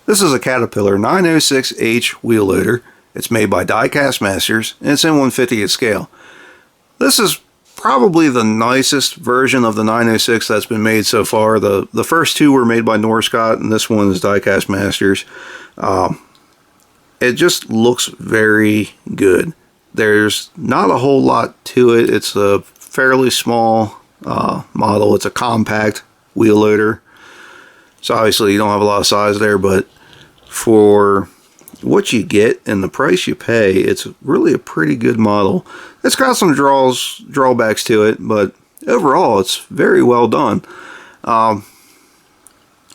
This is a Caterpillar 906H wheel loader. It's made by Diecast Masters, and it's in 1/50th scale. This is probably the nicest version of the 906 that's been made so far. The first two were made by Norscott, and this one is Diecast Masters. It just looks very good. There's not a whole lot to it. It's a fairly small model. It's a compact wheel loader. So obviously you don't have a lot of size there, but for what you get and the price you pay, it's really a pretty good model. It's got some drawbacks to it, but overall it's very well done. Right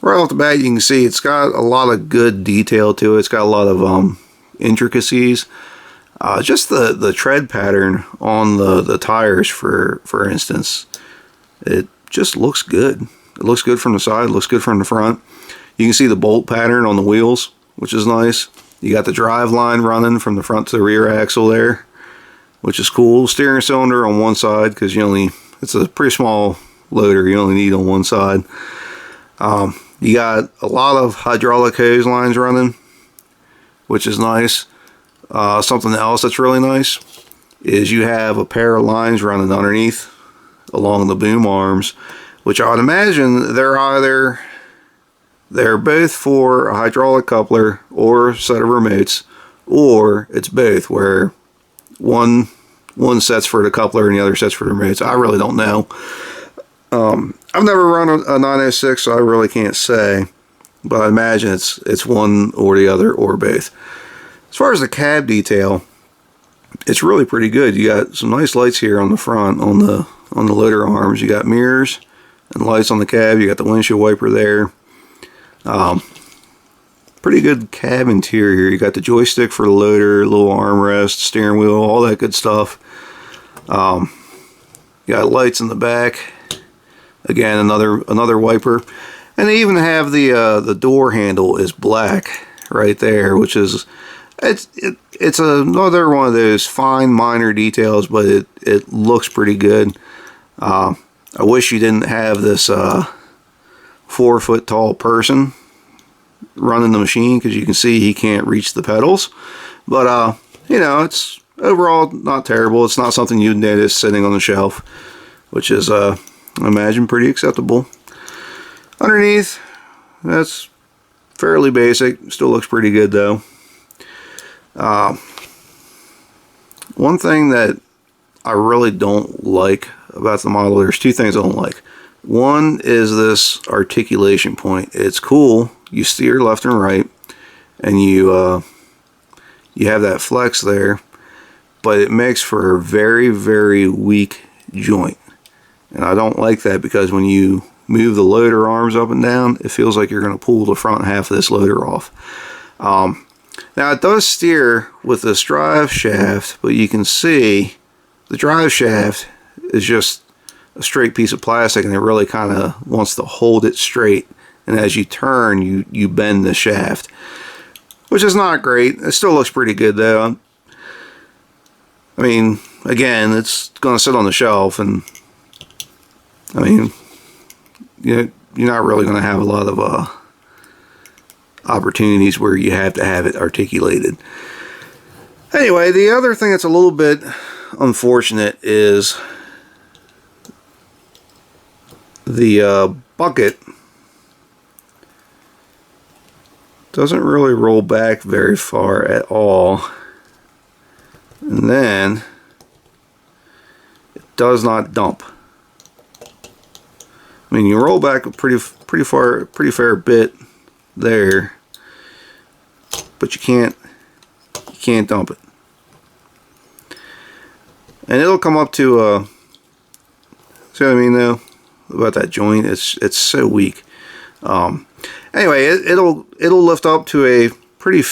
off the bat, you can see it's got a lot of good detail to it. It's got a lot of intricacies. Just the tread pattern on the tires, for instance, it just looks good. It looks good from the side, looks good from the front. You can see the bolt pattern on the wheels, which is nice. You got the drive line running from the front to the rear axle there, which is cool. Steering cylinder on one side, because it's a pretty small loader, you only need on one side. You got a lot of hydraulic hose lines running, which is nice. Something else that's really nice is you have a pair of lines running underneath along the boom arms, which I would imagine they're both for a hydraulic coupler or a set of remotes, or it's both, where one set's for the coupler and the other set's for the remotes. I really don't know. I've never run a 906, so I really can't say, but I imagine it's one or the other or both. As far as the cab detail, it's really pretty good. You got some nice lights here on the front, on the loader arms. You got mirrors and lights on the cab. You got the windshield wiper there. Pretty good cab interior. You got the joystick for the loader, little armrest, steering wheel, all that good stuff. You got lights in the back. Again, another wiper, and they even have the door handle is black right there, which is it's another one of those fine minor details, but it looks pretty good. I wish you didn't have this 4-foot tall person running the machine, because you can see he can't reach the pedals. But it's overall not terrible. It's not something you'd notice sitting on the shelf, which is I imagine pretty acceptable. Underneath, that's fairly basic. Still looks pretty good though. One thing that I really don't like about the model, there's two things I don't like. One is this articulation point. It's cool. You steer left and right, and you have that flex there, but it makes for a very, very weak joint. And I don't like that, because when you move the loader arms up and down, it feels like you're going to pull the front half of this loader off. Now it does steer with this drive shaft, but you can see the drive shaft is just a straight piece of plastic, and it really kind of wants to hold it straight. And as you turn, you bend the shaft, which is not great. It still looks pretty good though. I mean, again, it's going to sit on the shelf, and I mean, you're not really going to have a lot of opportunities where you have to have it articulated. Anyway, the other thing that's a little bit unfortunate is the bucket doesn't really roll back very far at all, and then it does not dump. I mean, you roll back a pretty fair bit there, but you can't dump it. And it'll come up to see what I mean though about that joint? It's so weak. Anyway, it'll lift up to a pretty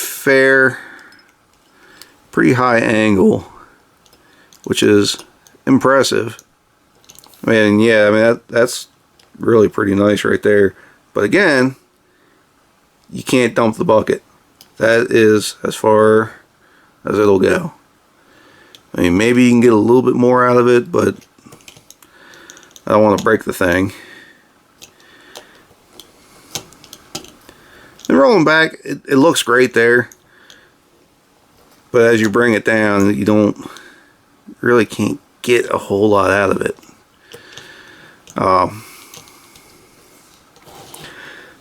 high angle, which is impressive. I mean, that's really pretty nice right there. But again, you can't dump the bucket. That is as far as it'll go. I mean, maybe you can get a little bit more out of it, but I don't want to break the thing. And rolling back, it looks great there. But as you bring it down, you really can't get a whole lot out of it.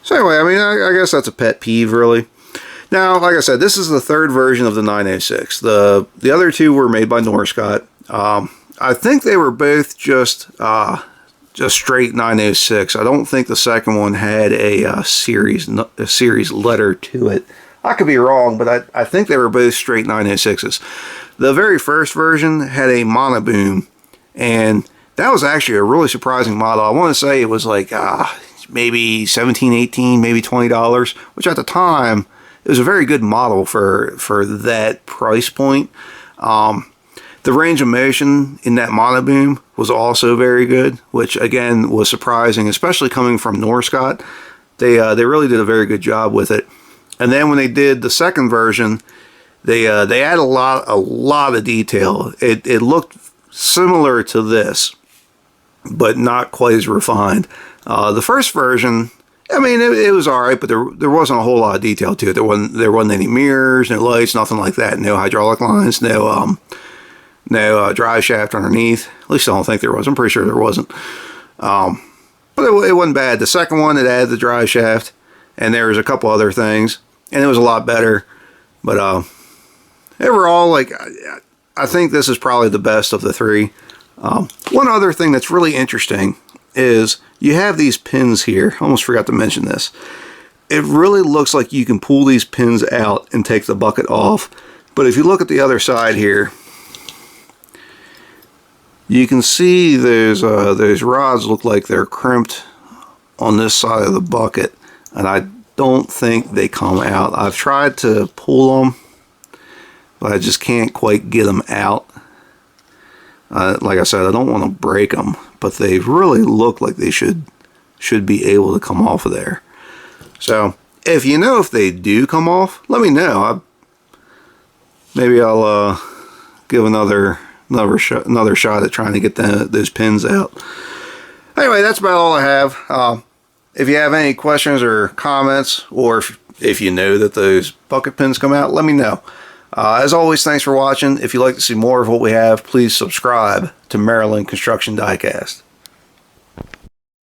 So anyway, I mean, I guess that's a pet peeve, really. Now, like I said, this is the third version of the 906. The other two were made by Norscot. I think they were both just straight 906. I don't think the second one had a series letter to it. I could be wrong, but I think they were both straight 906s. The very first version had a monoboom, and that was actually a really surprising model. I want to say it was like maybe $17, $18, maybe $20, which at the time it was a very good model for that price point. The range of motion in that monoboom was also very good, which again was surprising, especially coming from Norscot. They really did a very good job with it. And then when they did the second version, they added a lot of detail. It looked similar to this, but not quite as refined. The first version, I mean, it was all right, but there wasn't a whole lot of detail to it. There wasn't any mirrors, no lights, nothing like that. No hydraulic lines, no drive shaft underneath. At least I don't think there was. I'm pretty sure there wasn't. But it wasn't bad. The second one, it added the drive shaft, and there was a couple other things, and it was a lot better. But overall, like, I think this is probably the best of the three. One other thing that's really interesting is you have these pins here. I almost forgot to mention this. It really looks like you can pull these pins out and take the bucket off. But if you look at the other side here, you can see those rods look like they're crimped on this side of the bucket, and I don't think they come out. I've tried to pull them, but I just can't quite get them out. Like I said, I don't want to break them, but they really look like they should be able to come off of there. So if you know if they do come off, let me know. Maybe I'll give another shot at trying to get those pins out. Anyway, that's about all I have. If you have any questions or comments, or if you know that those bucket pins come out, let me know. As always, thanks for watching. If you'd like to see more of what we have, please subscribe to Maryland Construction Diecast.